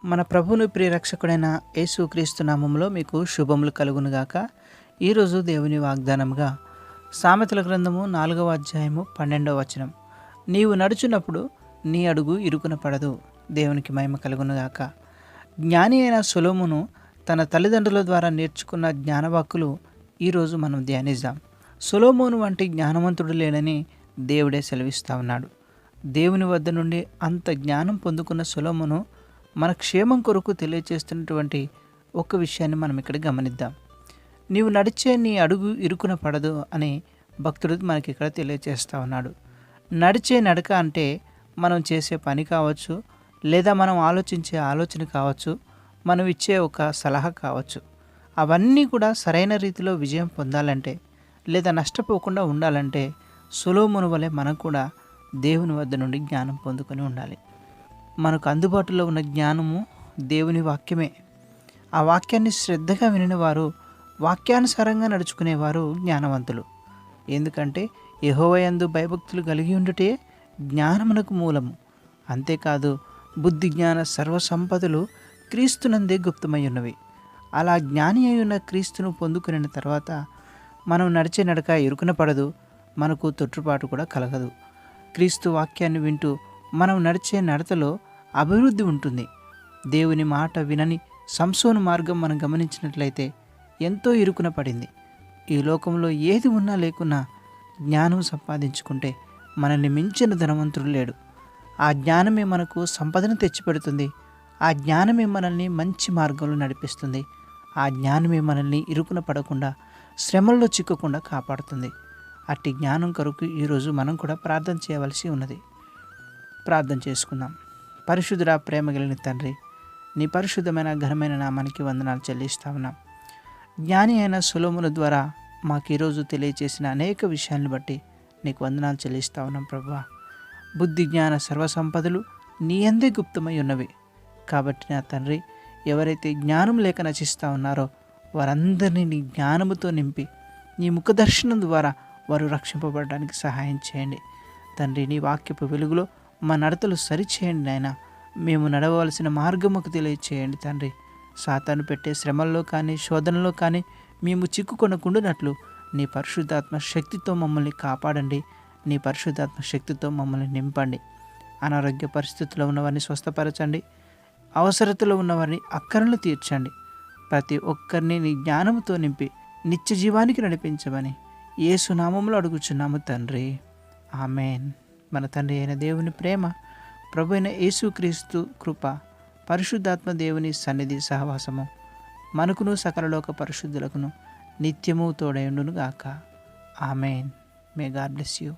మన ప్రభువుని ప్రియరక్షకుడైన యేసుక్రీస్తు నామములో మీకు శుభములు కలుగునుగాక. ఈరోజు దేవుని వాగ్దానముగా సామెతల గ్రంథము 4వ అధ్యాయము 12వ వచనం, నీవు నడుచున్నప్పుడు నీ అడుగు ఇరుకున పడదు. దేవునికి మహిమ కలుగునుగాక. జ్ఞాని అయిన సొలొమోను తన తల్లిదండ్రుల ద్వారా నేర్చుకున్న జ్ఞానవాక్కులు ఈరోజు మనం ధ్యానిద్దాం. సొలొమోను వంటి జ్ఞానవంతుడు లేడని దేవుడే సెలవిస్తా ఉన్నాడు. దేవుని వద్ద నుండి అంత జ్ఞానం పొందుకున్న సొలొమోను మన క్షేమం కొరకు తెలియచేస్తున్నటువంటి ఒక విషయాన్ని మనం ఇక్కడ గమనిద్దాం. నీవు నడిచే నీ అడుగు ఇరుకున పడదు అని భక్తుడు మనకి ఇక్కడ తెలియచేస్తూ ఉన్నాడు. నడిచే నడక అంటే మనం చేసే పని కావచ్చు, లేదా మనం ఆలోచించే ఆలోచన కావచ్చు, మనం ఇచ్చే ఒక సలహా కావచ్చు. అవన్నీ కూడా సరైన రీతిలో విజయం పొందాలంటే, లేదా నష్టపోకుండా ఉండాలంటే సొలొమోను వలె మనం కూడా దేవుని వద్ద నుండి జ్ఞానం పొందుకొని ఉండాలి. మనకు అందుబాటులో ఉన్న జ్ఞానము దేవుని వాక్యమే. ఆ వాక్యాన్ని శ్రద్ధగా వినినవారు, వాక్యానుసారంగా నడుచుకునేవారు జ్ఞానవంతులు. ఎందుకంటే యెహోవాయందు భయభక్తులు కలిగి ఉండుటే జ్ఞానమునకు మూలము. అంతేకాదు, బుద్ధి జ్ఞాన సర్వసంపదలు క్రీస్తునందే గుప్తమై ఉన్నవి. అలా జ్ఞాని అయి ఉన్న క్రీస్తును పొందుకున్న తర్వాత మనం నడిచే నడక ఇరుకున పడదు, మనకు తొట్టుపాటు కూడా కలగదు. క్రీస్తు వాక్యాన్ని వింటూ మనం నడిచే నడతలో అభివృద్ధి ఉంటుంది. దేవుని మాట వినని సంసోను మార్గం మనం గమనించినట్లయితే ఎంతో ఇరుకున పడింది. ఈ లోకంలో ఏది ఉన్నా లేకున్నా జ్ఞానం సంపాదించుకుంటే మనల్ని మించిన ధనవంతుడు లేడు. ఆ జ్ఞానమే మనకు సంపదను తెచ్చిపెడుతుంది. ఆ జ్ఞానమే మనల్ని మంచి మార్గంలో నడిపిస్తుంది. ఆ జ్ఞానమే మనల్ని ఇరుకున పడకుండా, శ్రమల్లో చిక్కకుండా కాపాడుతుంది. అట్టి జ్ఞానం కొరకు ఈరోజు మనం కూడా ప్రార్థన చేయవలసి ఉన్నది. ప్రార్థన చేసుకుందాం. పరిశుద్ధుడా, ప్రేమ కలిగిన తండ్రి, నీ పరిశుద్ధమైన ఘనమైన నామానికి వందనాలు చెల్లిస్తా ఉన్నాం. జ్ఞాని అయిన సొలొమోను ద్వారా మాకు ఈరోజు తెలియచేసిన అనేక విషయాలను బట్టి నీకు వందనాలు చెల్లిస్తా ఉన్నాం ప్రభువా. బుద్ధి జ్ఞాన సర్వసంపదలు నీ అందే గుప్తమై ఉన్నవి. కాబట్టి నా తండ్రి, ఎవరైతే జ్ఞానం లేక నశిస్తూ ఉన్నారో వారందరినీ నీ జ్ఞానముతో నింపి నీ ముఖదర్శనం ద్వారా వారు రక్షింపబడడానికి సహాయం చేయండి తండ్రి. నీ వాక్యపు వెలుగులో మా నడతలు సరిచేయండి నాయన. మేము నడవలసిన మార్గముకు తెలియచేయండి తండ్రి. సాతాను పెట్టే శ్రమల్లో కానీ, శోధనలో కానీ మేము చిక్కుకొనకుండానట్లు నీ పరిశుద్ధాత్మ శక్తితో మమ్మల్ని కాపాడండి. నీ పరిశుద్ధాత్మ శక్తితో మమ్మల్ని నింపండి. అనారోగ్య పరిస్థితుల్లో ఉన్నవారిని స్వస్థపరచండి. అవసరతలో ఉన్నవారిని అక్కరలు తీర్చండి. ప్రతి ఒక్కరిని నీ జ్ఞానముతో నింపి నిత్య జీవానికి నడిపించమని యేసు నామములో అడుగుచున్నాము తండ్రి. ఆమెన్. మన తండ్రి అయిన దేవుని ప్రేమ, ప్రభు అయిన యేసుక్రీస్తు కృప, పరిశుద్ధాత్మ దేవుని సన్నిధి సహవాసము మనకును సకలలోక పరిశుద్ధులకును నిత్యము తోడైండును గాక. Amen. May God bless you.